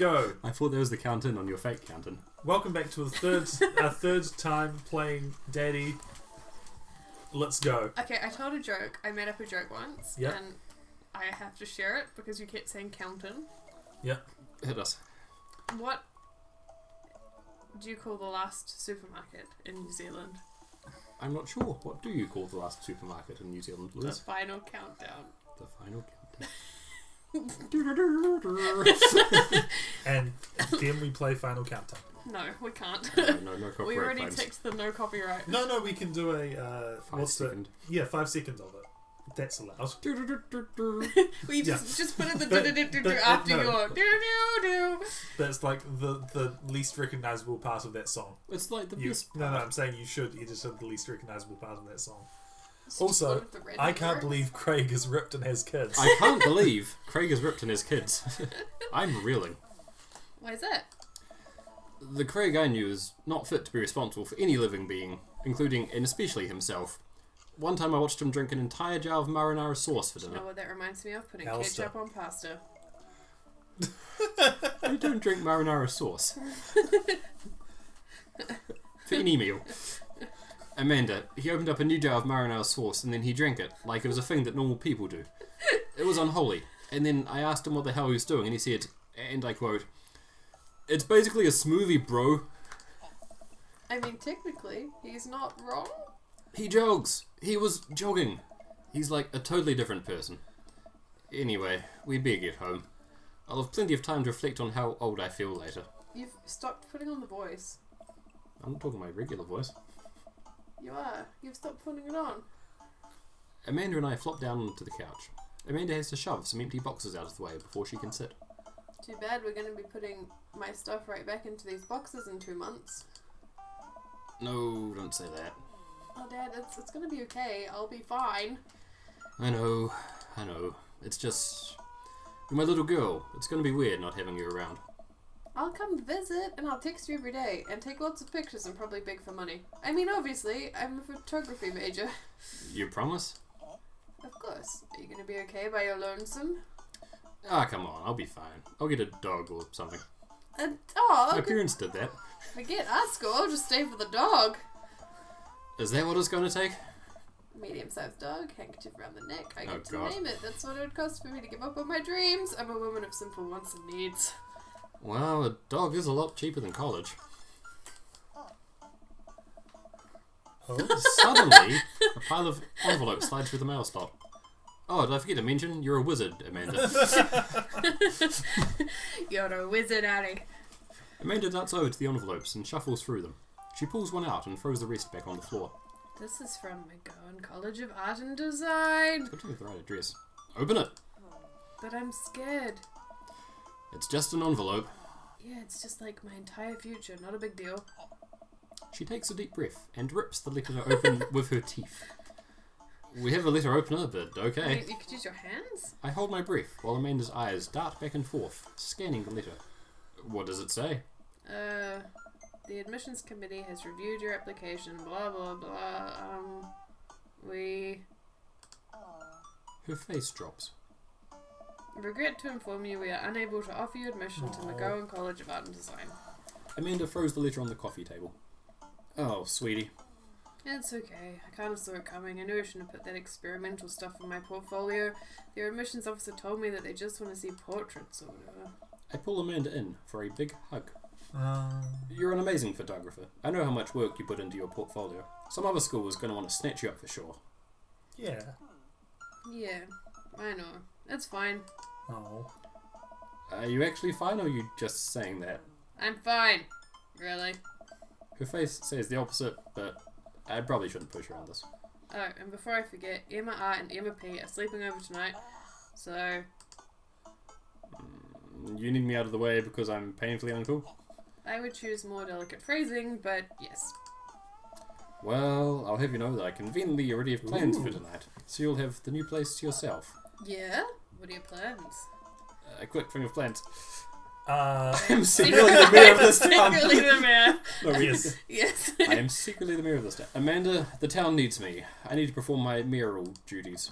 go. I thought there was the count-in on your fake count-in. Welcome back to our third time playing Daddy. Let's go. Okay, I told a joke. I made up a joke once. Yep. And I have to share it because you kept saying Countin. Yep. Hit us. What do you call the last supermarket in New Zealand? I'm not sure. What do you call the last supermarket in New Zealand, The Liz? final countdown. The final countdown. And then we play Final Countdown. No, we can't. No copyright We already claims. ticked the no copyright. No, we can do a 5 second. 5 seconds of it. That's allowed. We just put in the But- do-do-do-do-do but after no. your do-do-do. That's like the least recognizable part of that song. It's like the You, best no, part. I'm saying you should edit the least recognizable part of that song. So just Also, go with the red I can't lyrics. believe Craig is ripped and has kids. I can't believe Craig is ripped in his kids. I'm reeling. Why is that? The Craig I knew is not fit to be responsible for any living being, including and especially himself. One time I watched him drink an entire jar of marinara sauce for You dinner. know what that reminds me of? Putting Alistair. ketchup on pasta. I don't drink marinara sauce. For any meal. Amanda, he opened up a new jar of marinara sauce and then he drank it, like it was a thing that normal people do. It was unholy. And then I asked him what the hell he was doing and he said, and I quote, "It's basically a smoothie, bro." I mean, technically, he's not wrong. He jogs. He was jogging. He's like a totally different person. Anyway, we better get home. I'll have plenty of time to reflect on how old I feel later. You've stopped putting on the voice. I'm not talking my regular voice. You are. You've stopped putting it on. Amanda and I flop down onto the couch. Amanda has to shove some empty boxes out of the way before she can sit. Too bad we're going to be putting my stuff right back into these boxes in 2 months. No, don't say that. Oh, Dad, it's going to be okay. I'll be fine. I know. It's just... You're my little girl. It's going to be weird not having you around. I'll come visit and I'll text you every day and take lots of pictures and probably beg for money. I mean, obviously, I'm a photography major. You promise? Of course. Are you going to be okay by your lonesome? Ah, come on. I'll be fine. I'll get a dog or something. Oh, My parents did that. forget Asko. I'll just stay for the dog. Is that what it's going to take? Medium-sized dog, handkerchief around the neck. I Oh, get to God. name it. That's what it would cost for me to give up on my dreams. I'm a woman of simple wants and needs. Well, a dog is a lot cheaper than college. Oh, Suddenly, a pile of envelopes slides through the mail slot. Oh, did I forget to mention? You're a wizard, Amanda. You're a wizard, Addy. Amanda darts over to the envelopes and shuffles through them. She pulls one out and throws the rest back on the floor. This is from McGowan College of Art and Design. Good to have the right address. Open it. But I'm scared. It's just an envelope. Yeah, it's just like my entire future. Not a big deal. She takes a deep breath and rips the letter open with her teeth. We have a letter opener, but okay. You could use your hands? I hold my breath while Amanda's eyes dart back and forth, scanning the letter. What does it say? The admissions committee has reviewed your application, blah, blah, blah. We Her face drops. regret to inform you we are unable to offer you admission to McGowan College of Art and Design. Amanda throws the letter on the coffee table. Oh, sweetie. It's okay. I kind of saw it coming. I knew I shouldn't have put that experimental stuff in my portfolio. Their admissions officer told me that they just want to see portraits or whatever. I pull Amanda in for a big hug. You're an amazing photographer. I know how much work you put into your portfolio. Some other school is going to want to snatch you up for sure. yeah. Yeah, I know. It's fine. Oh. Are you actually fine, or are you just saying that? I'm fine. Really? Her face says the opposite, but I probably shouldn't push her on this. Oh, and before I forget, Emma R and Emma P are sleeping over tonight. So, You need me out of the way because I'm painfully uncool? I would choose more delicate phrasing, but yes. Well, I'll have you know that I conveniently already have plans for Ooh. tonight, so you'll have the new place to yourself. Yeah? What are your plans? A quick thing of plans. Uh, I'm secretly the mayor of this town. Secretly the mayor. No, yes. Yes. I am secretly the mayor of this town. Amanda, the town needs me. I need to perform my mayoral duties.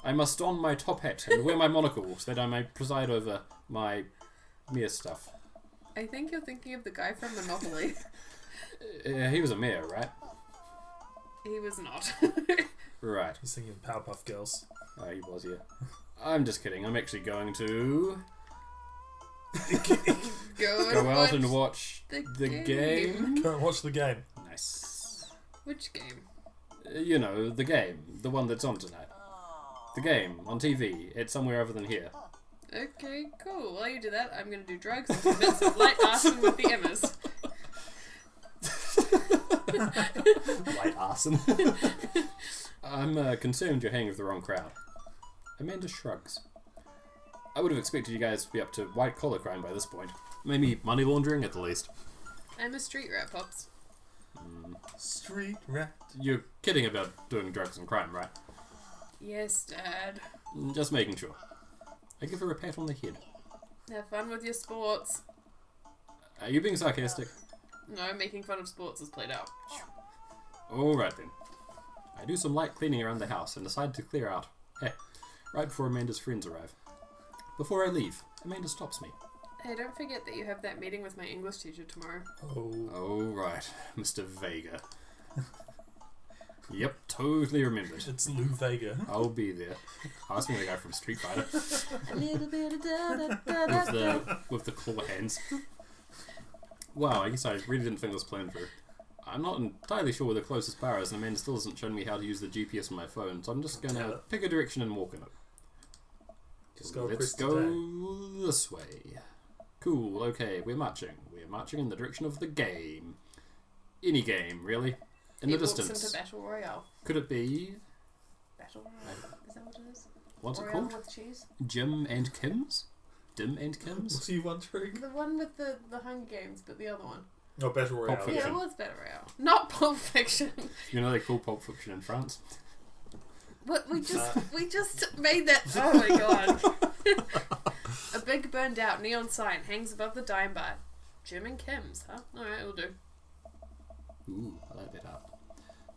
I must don my top hat and wear my monocle so that I may preside over my mayor stuff. I think you're thinking of the guy from Monopoly. He was a mayor, right? He was not. Right. He's thinking Powerpuff Girls. Oh, he was, yeah. I'm just kidding. I'm actually going to go out and watch the game. Go and watch the game. Nice. Which game? You know, the game. The one that's on tonight. The game on TV. It's somewhere other than here. Okay, cool. While you do that, I'm gonna do drugs and commit some light arson with the Emmers. Light arson. I'm concerned you're hanging with the wrong crowd. Amanda shrugs. I would have expected you guys to be up to white-collar crime by this point. Maybe money laundering at the least. I'm a street rat, Pops. Street rat. You're kidding about doing drugs and crime, right? Yes, Dad. Just making sure. I give her a pat on the head. Have fun with your sports. Are you being sarcastic? No, making fun of sports is played out. Alright then. I do some light cleaning around the house and decide to clear out. Right before Amanda's friends arrive. Before I leave, Amanda stops me. Hey, don't forget that you have that meeting with my English teacher tomorrow. Oh, right. Mr. Vega. Yep, totally remembered. It's Lou Vega. I'll be there. I was thinking the guy from Street Fighter. A little bit of da-da-da-da-da. with the claw hands. Wow, I guess I really didn't think this planned through. I'm not entirely sure where the closest bar is, and Amanda still hasn't shown me how to use the GPS on my phone, so I'm just gonna pick a direction and walk in it. Just go Let's go this way. Cool, okay, we're marching. We're marching in the direction of the game. Any game, really. In the distance. Walks into Battle Royale. Could it be... Battle Royale? Is that what it is? What's Royale it called? with cheese? Jim and Kim's? Dim and Kim's? What are you wondering? The one with the Hunger Games, but the other one. Oh, Battle Royale. Pulp Yeah, Fiction. it was Battle Royale. Not Pulp Fiction. You know they call Pulp Fiction in France? What we just made that. Oh my god! A big burned out neon sign hangs above the dime bar. Jim and Kim's, huh? All right, it'll do. Ooh, I like that art.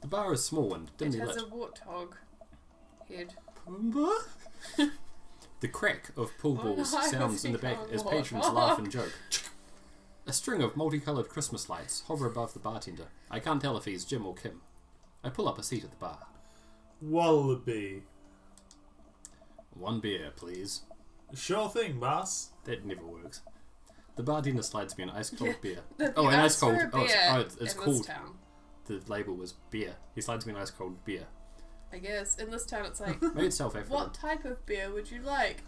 The bar is small and It dimly has lit. a warthog head. The crack of pool Oh, balls no, I sounds was in the back thinking as of patrons warthog. laugh and joke. A string of multicoloured Christmas lights hover above the bartender. I can't tell if he's Jim or Kim. I pull up a seat at the bar. Wallaby. One beer, please. Sure thing, boss. That never works. The bartender slides me an ice cold beer. If Oh, you an ice ask for cold. a Oh, beer it's in this called. town, The label was beer. He slides me an ice cold beer. I guess in this town it's like, Maybe it's South African. what type of beer would you like?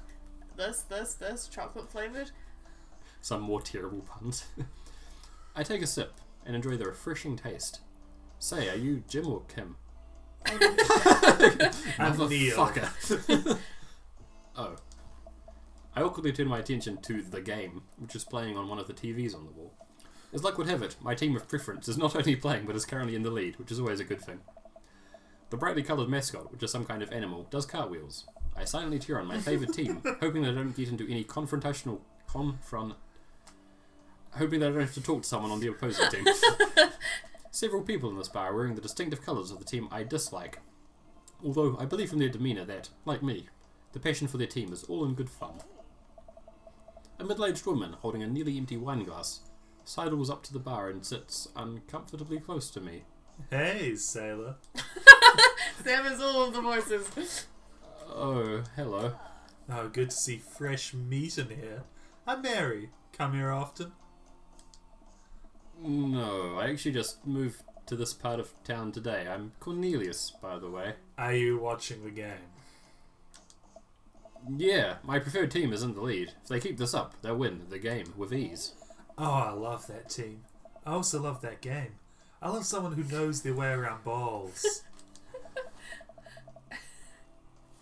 This, chocolate flavored. Some more terrible puns. I take a sip and enjoy the refreshing taste. Say, are you Jim or Kim? I'm Motherfucker. Neil. Oh. I awkwardly turn my attention to the game, which is playing on one of the TVs on the wall. As luck would have it, my team of preference is not only playing but is currently in the lead, which is always a good thing. The brightly coloured mascot, which is some kind of animal, does cartwheels. I silently cheer on my favourite team, hoping that I don't get into any hoping that I don't have to talk to someone on the opposing team. Several people in this bar are wearing the distinctive colours of the team I dislike. Although I believe from their demeanour that, like me, the passion for their team is all in good fun. A middle-aged woman holding a nearly empty wine glass sidles up to the bar and sits uncomfortably close to me. Hey, sailor. Sam is all of the voices. Oh, hello. Oh, good to see fresh meat in here. I'm Mary. Come here often? No, I actually just moved to this part of town today. I'm Cornelius, by the way. Are you watching the game? Yeah, my preferred team is in the lead. If they keep this up, they'll win the game with ease. Oh, I love that team. I also love that game. I love someone who knows their way around balls.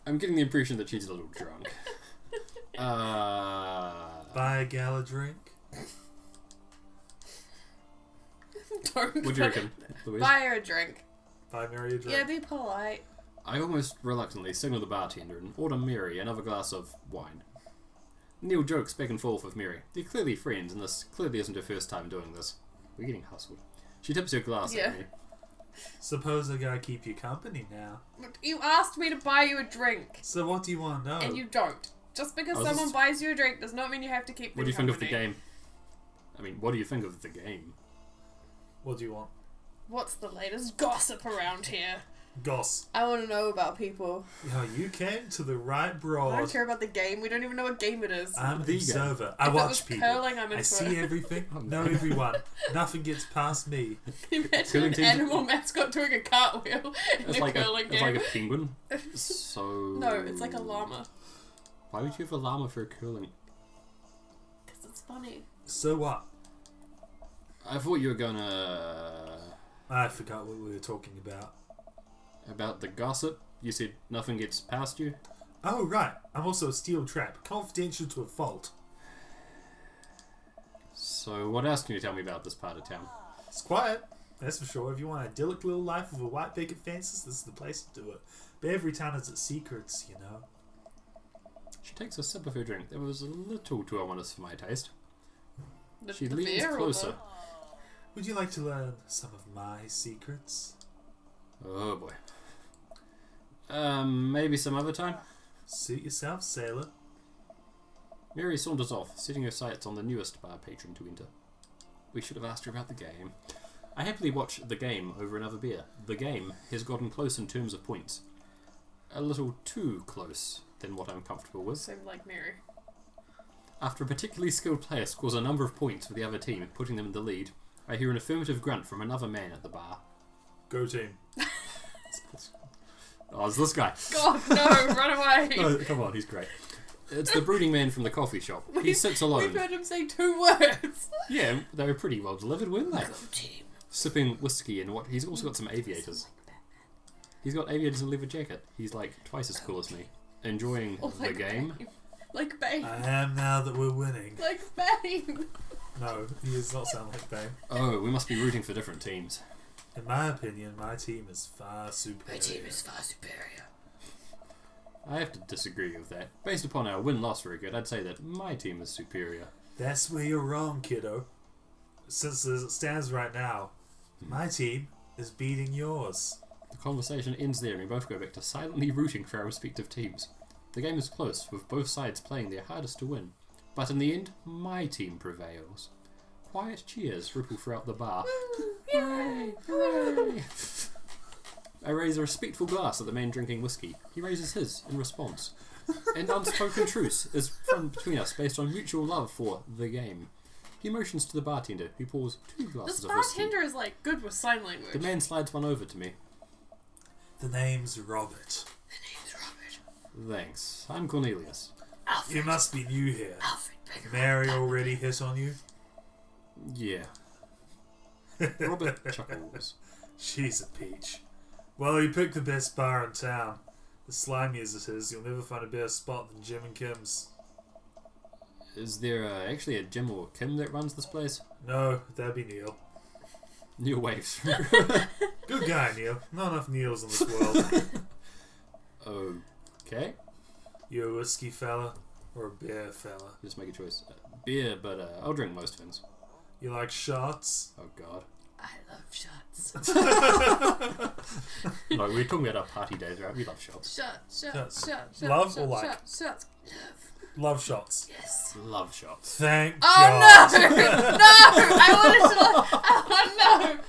I'm getting the impression that she's a little drunk. Buy a gal a drink? Don't What do you reckon, Louise? buy her a drink. Buy Mary a drink? Yeah, be polite. I almost reluctantly signal the bartender and order Mary another glass of wine. Neil jokes back and forth with Mary. They're clearly friends, and this clearly isn't her first time doing this. We're getting hustled. She tips her glass Yeah. at me. Suppose I gotta keep you company now. But you asked me to buy you a drink, So what do you want to know? and you don't. Just because I was someone just- buys you a drink does not mean you have to keep them What do you think of the company. game? I mean, what do you think of the game? What do you want? What's the latest gossip around here? Goss. I want to know about people. Yo, you came to the right I broad. don't care about the game. We don't even know what game it is. I'm The the observer. I If it watch was people. curling, I'm I into see it. everything, know everyone. Nothing gets past me. Imagine Curling an teams- animal mascot doing a cartwheel in It's a like curling it's game. like a penguin. So No, it's like a llama. Why would you have a llama for a curling? Because it's funny. So what? I thought you were gonna I forgot what we were talking about. about the gossip. You said nothing gets past you. Oh, right. I'm also a steel trap. Confidential to a fault. So what else can you tell me about this part of town? It's quiet, that's for sure. If you want an idyllic little life with a white picket fences, this is the place to do it. But every town has its secrets, you know. She takes a sip of her drink. That was a little too ominous for my taste. She The leans beer or closer. Would you like to learn some of my secrets? Oh boy. Maybe some other time? Suit yourself, sailor. Mary saunters off, setting her sights on the newest bar patron to enter. We should have asked her about the game. I happily watch the game over another beer. The game has gotten close in terms of points. A little too close than what I'm comfortable with. Seemed like Mary. After a particularly skilled player scores a number of points for the other team, putting them in the lead, I hear an affirmative grunt from another man at the bar. Go team. Oh, it's this guy. God, no, run away. No, come on, he's great. It's the brooding man from the coffee shop. He sits alone. We've heard him say 2 words. Yeah, they were pretty well delivered, weren't they? Go team. Sipping whiskey and what? He's also got some aviators. He's got aviators and a leather jacket. He's like twice as cool as me. Enjoying Or the game. Bane. Like Bane. I am now that we're winning. Like Bane. No, he does not sound like Bane. Oh, we must be rooting for different teams. In my opinion, my team is far superior. far superior. I have to disagree with that. Based upon our win-loss record, I'd say that my team is superior. That's where you're wrong, kiddo. Since as it stands right now, my team is beating yours. The conversation ends there and we both go back to silently rooting for our respective teams. The game is close, with both sides playing their hardest to win. But in the end, my team prevails. Quiet cheers ripple throughout the bar. Hooray! Hooray! I raise a respectful glass at the man drinking whiskey. He raises his in response. An unspoken truce is formed between us based on mutual love for the game. He motions to the bartender, who pours 2 glasses This of whiskey. bartender is like good with sign language. The man slides one over to me. The name's Robert. The name's Robert. Thanks. I'm Cornelius. Alfred. You must be new here. Alfred. bring her Mary up. already hit on you? Yeah. Robert chuckles. She's a peach. Well, you picked the best bar in town. As slimy as it is, you'll never find a better spot than Jim and Kim's. Is there actually a Jim or Kim that runs this place? No, that'd be Neil. Neil waves. Good guy, Neil. Not enough Neils in this world. Okay. You a whiskey fella or a beer fella? Just make a choice. Beer, but I'll drink most things. You like shots? Oh god. I love shots. No, we're talking about our party days, right? We love shots. Shots. Love or like? Shots. Love shots. Yes. Love shots. Thank Oh God. no! No! I wanted to. Oh no!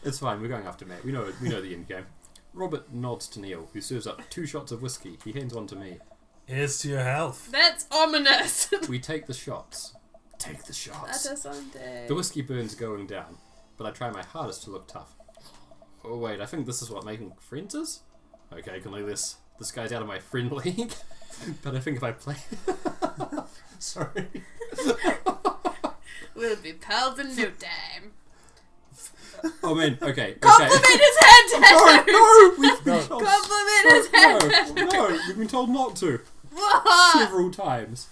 It's fine, we're going after Matt. We know the end game. Robert nods to Neil, who serves up 2 shots of whiskey. He hands one to me. Here's to your health. That's ominous. We take the shots. Take the That shots. is someday. The whiskey burns going down, but I try my hardest to look tough. Oh wait, I think this is what making friends is? Okay, Cornelius, this guy's out of my friend league, but I think if I play... Sorry. We'll be pals in no time. Oh man, okay. Compliment his head tattoo. No, we've been told... Compliment his head tattoo. No, we've been told not to. What? Several times.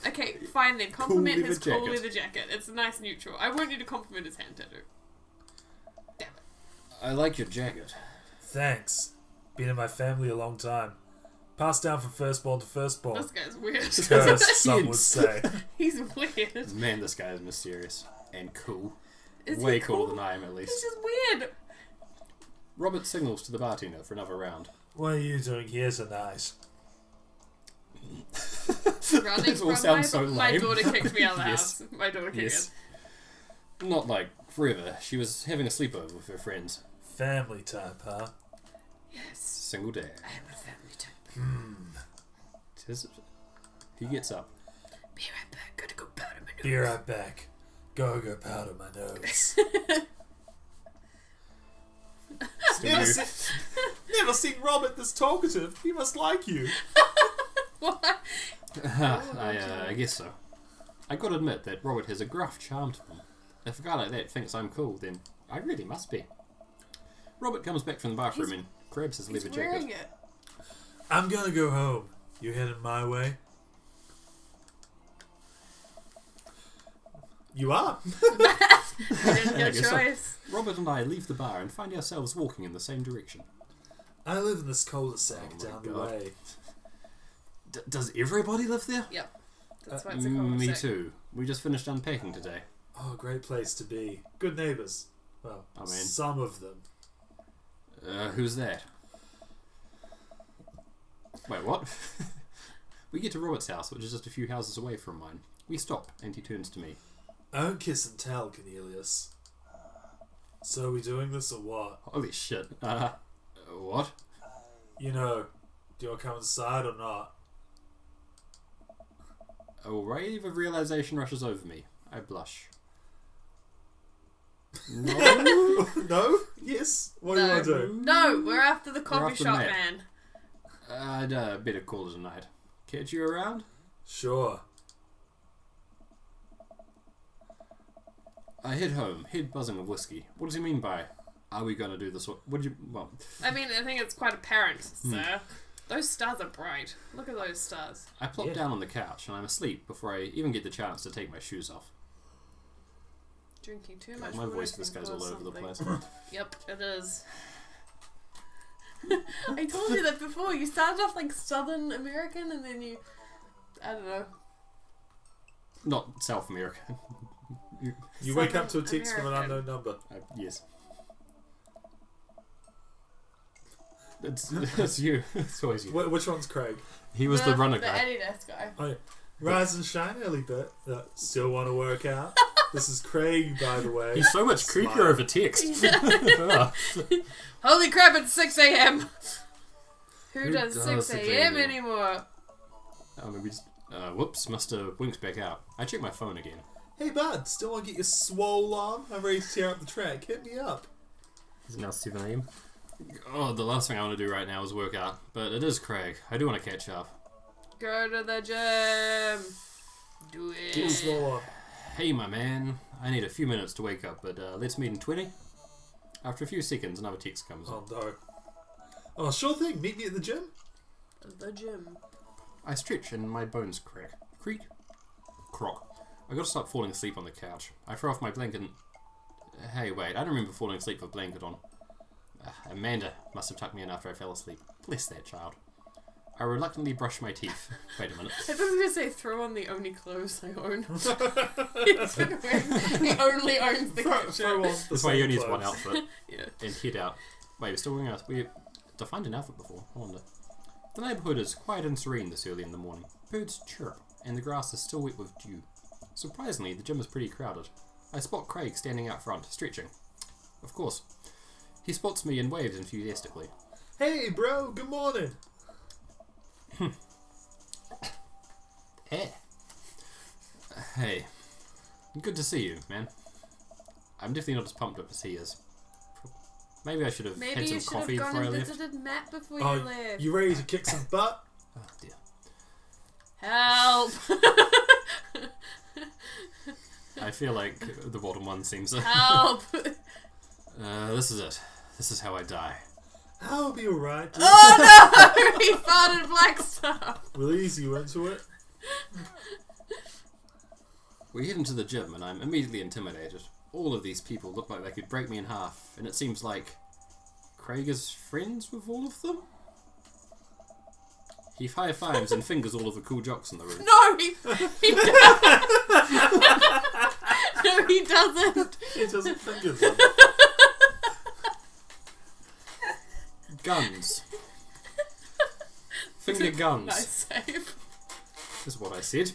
Okay, fine then. Compliment leather his cool jacket. leather jacket. It's a nice neutral. I want you to compliment his hand tattoo. Damn it. I like your jacket. Thanks. Been in my family a long time. Passed down from firstborn to firstborn. This guy's weird. Cursed, some would say. He's weird. Man, this guy is mysterious and cool. Is Way he cooler cool? than I am, at He's least. just weird. Robert signals to the bartender for another round. What are you doing here tonight? Running This all from sounds so my lame. daughter kicked me out of the Yes. house. My daughter kicked Yes. Not like forever. She was having a sleepover with her friends. Family type, huh? Yes. Single dad. I am a family type. He gets up. Be right back. Gotta go powder my nose. Be right back. Go powder my nose. Never seen Robert this talkative. He must like you. What? I guess so. I gotta admit that Robert has a gruff charm to him. If a guy like that thinks I'm cool, then I really must be. Robert comes back from the bathroom and grabs his leather He's wearing jacket. it. I'm gonna go home. You heading my way? You are. You didn't I get guess so. choice. Robert and I leave the bar and find ourselves walking in the same direction. I live in this cul-de-sac Oh my down the God. way. Does everybody live there? Yep. That's why it's a Me cul-de-sac. too. We just finished unpacking today. Oh, great place to be. Good neighbours. Well, I mean- some of them. Who's that? Wait, what? We get to Robert's house, which is just a few houses away from mine. We stop, and he turns to me. I don't kiss and tell, Cornelius. So are we doing this or what? Holy shit. What? You know, do you want to come inside or not? A wave of realization rushes over me. I blush. No. No? Yes? What do you want to do? No, we're after the coffee after shop Matt. man. I'd better call it a night. Catch you around? Sure. I head home, head buzzing with whiskey. What does he mean by, are we going to do this? What do you... Well, I mean, I think it's quite apparent, sir. Those stars are bright. Look at those stars. I plop Yeah. down on the couch, and I'm asleep before I even get the chance to take my shoes off. Drinking too much. My voice water for this can guy's all cause over the something. place. Yep, it is. I told you that before. You started off like Southern American, and then you, I don't know. Not South America. You wake up to a Southern text from an American. unknown number. Yes. It's you. It's always you. Which one's Craig? He was the runner The guy. Adidas guy. Oh, yeah. Rise and shine, early bit. Still want to work out? This is Craig, by the way. He's so much Smile. creepier over text. Ah. Holy crap! It's 6 a.m. Who Who does does 6 6 a.m. a.m. anymore? Oh, maybe just, whoops, must have winked back out. I check my phone again. Hey, bud. Still want to get your swole on? I'm ready to tear up the track. Hit me up. Is it now 7 a.m.? Oh, the last thing I want to do right now is work out. But it is Craig. I do want to catch up. Go to the gym. Do Get it. swole on. Hey, my man. I need a few minutes to wake up, but let's meet in 20. After a few seconds, another text comes Oh, up. no. Oh, sure thing. Meet me at the gym. The gym. I stretch and my bones crack. Creak. Crock. I gotta stop falling asleep on the couch. I throw off my blanket and... Hey, wait. I don't remember falling asleep with a blanket on. Amanda must have tucked me in after I fell asleep. Bless that child. I reluctantly brush my teeth. Wait a minute. I thought I was going to say throw on the only clothes I own. He's been wearing, he only owns the Throw couch. on the That's why he only same needs one clothes. outfit. Yeah. And head out. Wait, we're still wearing our... We defined an outfit before. I wonder. The neighbourhood is quiet and serene this early in the morning. Birds chirp, and the grass is still wet with dew. Surprisingly, the gym is pretty crowded. I spot Craig standing out front, stretching. Of course. He spots me and waves enthusiastically. Hey, bro. Good morning. Hey. Good to see you, man. I'm definitely not as pumped up as he is. Maybe I should have Maybe had you some should have coffee gone before I and left. visited Matt before Oh, you left. you ready to kick some butt? Oh dear. Help! I feel like the bottom one seems to... Help! This is it. This is how I die. I'll be alright. Oh no! He farted black stuff! We'll ease you into it. We head into the gym and I'm immediately intimidated. All of these people look like they could break me in half, and it seems like Craig is friends with all of them? He high-fives and fingers all of the cool jocks in the room. No! He no, he doesn't! He doesn't finger them. Guns. Finger guns. Nice save. Is what I said.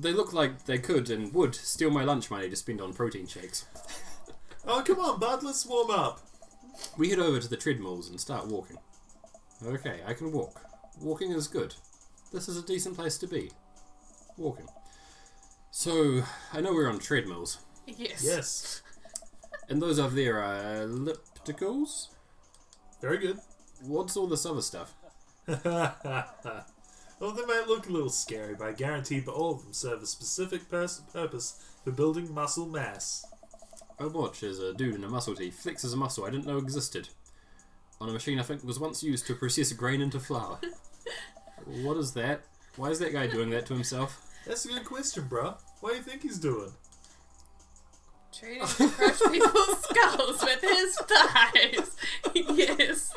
They look like they could and would steal my lunch money to spend on protein shakes. Oh, come on, bud, let's warm up. We head over to the treadmills and start walking. Okay, I can walk. Walking is good. This is a decent place to be. Walking. So, I know we're on treadmills. Yes. Yes. And those over there are ellipticals? Very good. What's all this other stuff? Well, they might look a little scary, but I guarantee that all of them serve a specific purpose for building muscle mass. I watch as a dude in a muscle tee flexes a muscle I didn't know existed on a machine I think was once used to process grain into flour. What is that? Why is that guy doing that to himself? That's a good question, bruh. What do you think he's doing? Training to crush people's skulls with his thighs. Yes.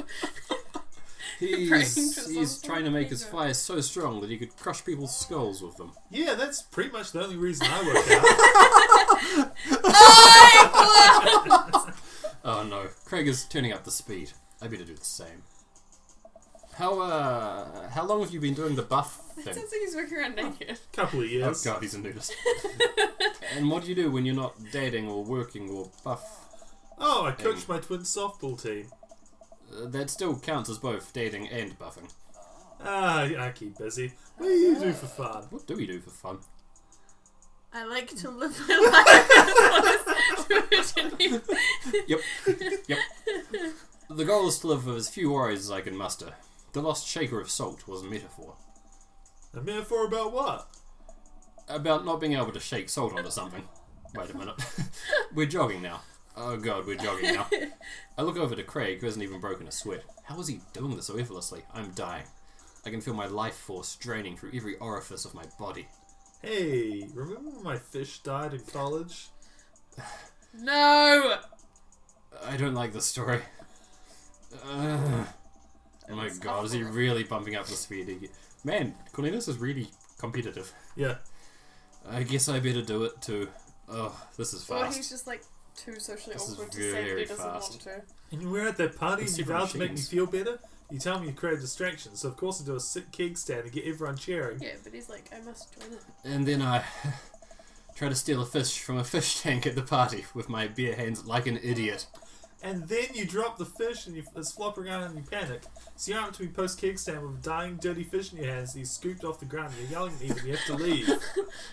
He's trying to make his thighs so strong that he could crush people's skulls with them. Yeah, that's pretty much the only reason I work out. Oh no, Craig is turning up the speed. I better do the same. How long have you been doing the buff It thing? sounds like he's walking around naked. Couple of Oh years. god, he's a nudist. And what do you do when you're not dating or working or buff? Oh, I coached my twin softball team. That still counts as both dating and buffing. I keep busy. What do you do for fun? What do we do for fun? I like to live my life as honest. Yep. The goal is to live with as few worries as I can muster. The lost shaker of salt was a metaphor. A metaphor about what? About not being able to shake salt onto something. Wait a minute. We're jogging now. Oh god, we're jogging now. I look over to Craig, who hasn't even broken a sweat. How is he doing this so effortlessly? I'm dying. I can feel my life force draining through every orifice of my body. Hey, remember when my fish died in college? No! I don't like this story. Oh my It's god, is he awful. really bumping up the speed again? Man, Cornelius is really competitive. Yeah. I guess I better do it too. Oh, this is Or fast. he's just like too socially This is awkward to say that he very doesn't fast. want to. And we're at that party Let's and see you for vowed to make me machines. feel better? You tell me you create a distraction, so of course I do a sick keg stand and get everyone cheering. Yeah, but he's like, I must join it. And then I try to steal a fish from a fish tank at the party with my bare hands like an idiot. And then you drop the fish and it's flopping around and you panic. So you're up to me post keg stand with a dying dirty fish in your hands that you scooped off the ground and you're yelling at me that you have to leave.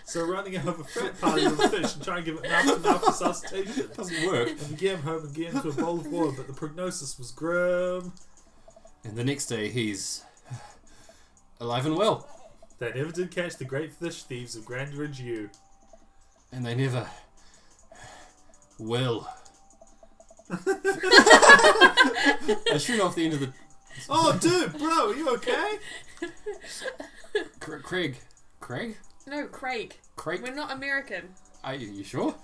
So running out of a frat party with a fish and trying to give it mouth-to-mouth resuscitation. It doesn't work. And you get him home and get into a bowl of water, but the prognosis was grim. And the next day he's alive and well. They never did catch the great fish thieves of Grand Ridge U. And they never will. I shoot off the end of the... Oh, dude, bro, are you okay? Craig? No, Craig. Craig? We're not American. Are you sure?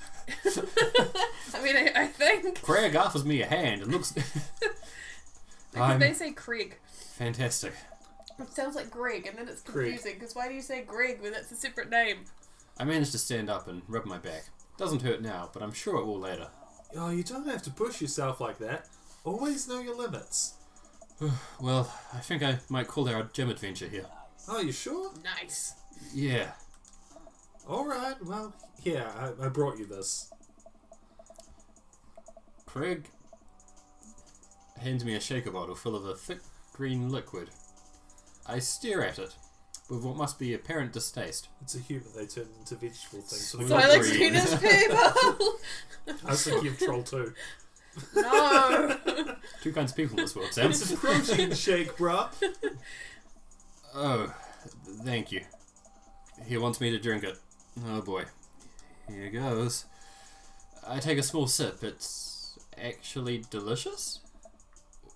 I mean, I think. Craig offers me a hand and looks... I'm They say Craig. fantastic. It sounds like Greg, and then it's Craig. confusing, because why do you say Greg when it's a separate name? I managed to stand up and rub my back. Doesn't hurt now, but I'm sure it will later. Oh, you don't have to push yourself like that. Always know your limits. Well, I think I might call our gym adventure here. Oh, you sure? Nice. Yeah. Alright, well, yeah, I brought you this. Craig hands me a shaker bottle full of a thick green liquid. I stare at it with what must be apparent distaste. It's a human, they turn into vegetable things. So So I like Green. Venus people! I was thinking of Troll 2. No! Two kinds of people in this world, Sam. It's a protein shake, bruh. Oh, thank you. He wants me to drink it. Oh boy. Here goes. I take a small sip. It's actually delicious?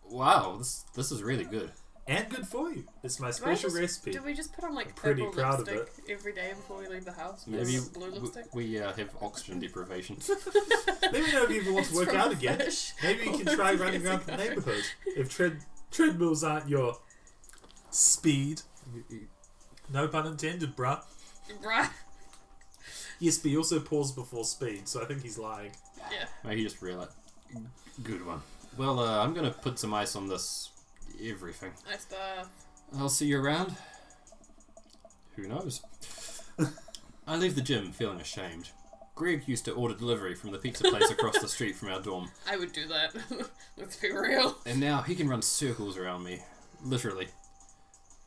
Wow, this is really good. And good for you. It's my Do I special just- recipe. Do we just put on like I'm pretty purple proud of lipstick every day before we leave the house? Maybe Yes, blue lipstick. we have oxygen deprivation. Let me know if you ever want to It's work from out a again. fish. Maybe you can try running around the neighborhood. If treadmills aren't your speed. No pun intended, bruh. Right. Yes, but he also paused before speed, so I think he's lying. Yeah. Maybe he just realized. Good one. Well, I'm gonna put some ice on this everything. Nice stuff. I'll see you around. Who knows? I leave the gym feeling ashamed. Greg used to order delivery from the pizza place across the street from our dorm, I would do that. Let's be real. and now he can run circles around me. Literally.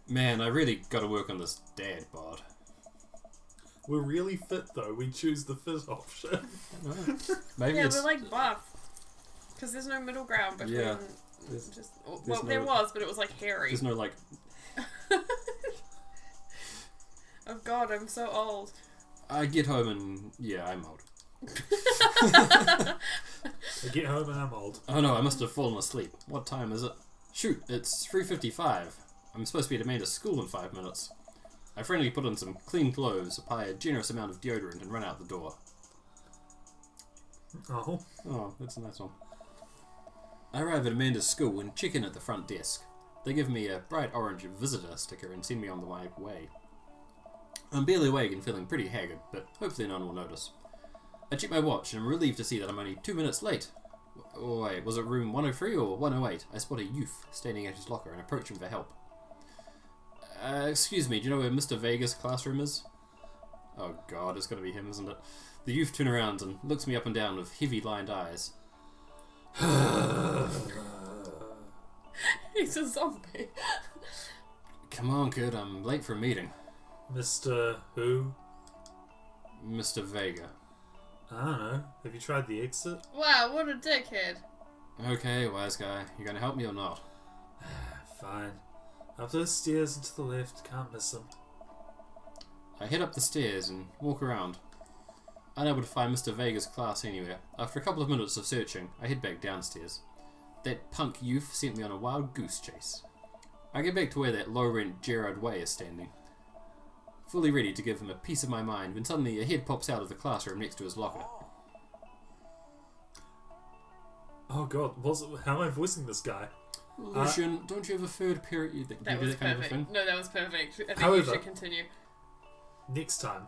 Man, I really gotta work on this dad bod. We're really fit though. We choose the fit option. Maybe Yeah, it's... we're like buff. Because there's no middle ground between. Yeah. Just, there's well, no- there was, but it was like hairy. There's no, like... Oh god, I'm so old. I get home and... Yeah, I'm old. I get home and I'm old. Oh no, I must have fallen asleep. What time is it? Shoot, it's 3:55. I'm supposed to be at Amanda's school in 5 minutes. I friendly put on some clean clothes, apply a generous amount of deodorant, and run out the door. Oh. Oh, that's a nice one. I arrive at Amanda's school and check in at the front desk. They give me a bright orange visitor sticker and send me on the way. I'm barely awake and feeling pretty haggard, but hopefully no one will notice. I check my watch and I'm relieved to see that I'm only 2 minutes late. Oh wait, was it room 103 or 108? I spot a youth standing at his locker and approach him for help. Excuse me, do you know where Mr. Vega's classroom is? Oh god, it's gonna be him, isn't it? The youth turns around and looks me up and down with heavy lined eyes. He's a zombie. Come on, kid, I'm late for a meeting. Mr. Who? Mr. Vega. I don't know. Have you tried the exit? Wow, what a dickhead. Okay, wise guy, you gonna help me or not? Fine. Up those stairs and to the left. Can't miss them. I head up the stairs and walk around. Unable to find Mr. Vega's class anywhere, after a couple of minutes of searching, I head back downstairs. That punk youth sent me on a wild goose chase. I get back to where that low-rent Gerard Way is standing, fully ready to give him a piece of my mind when suddenly a head pops out of the classroom next to his locker. Oh god, how am I voicing this guy? Lucian, don't you have a third period that That do was that kind of a perfect. thing? No, that was perfect. I think However- you should continue. Next time.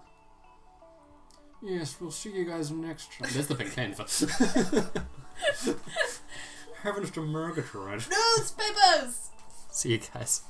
Yes, we'll see you guys next time. There's the Pink Panther. Heavens to Murgatroyd. Newspapers! See you guys.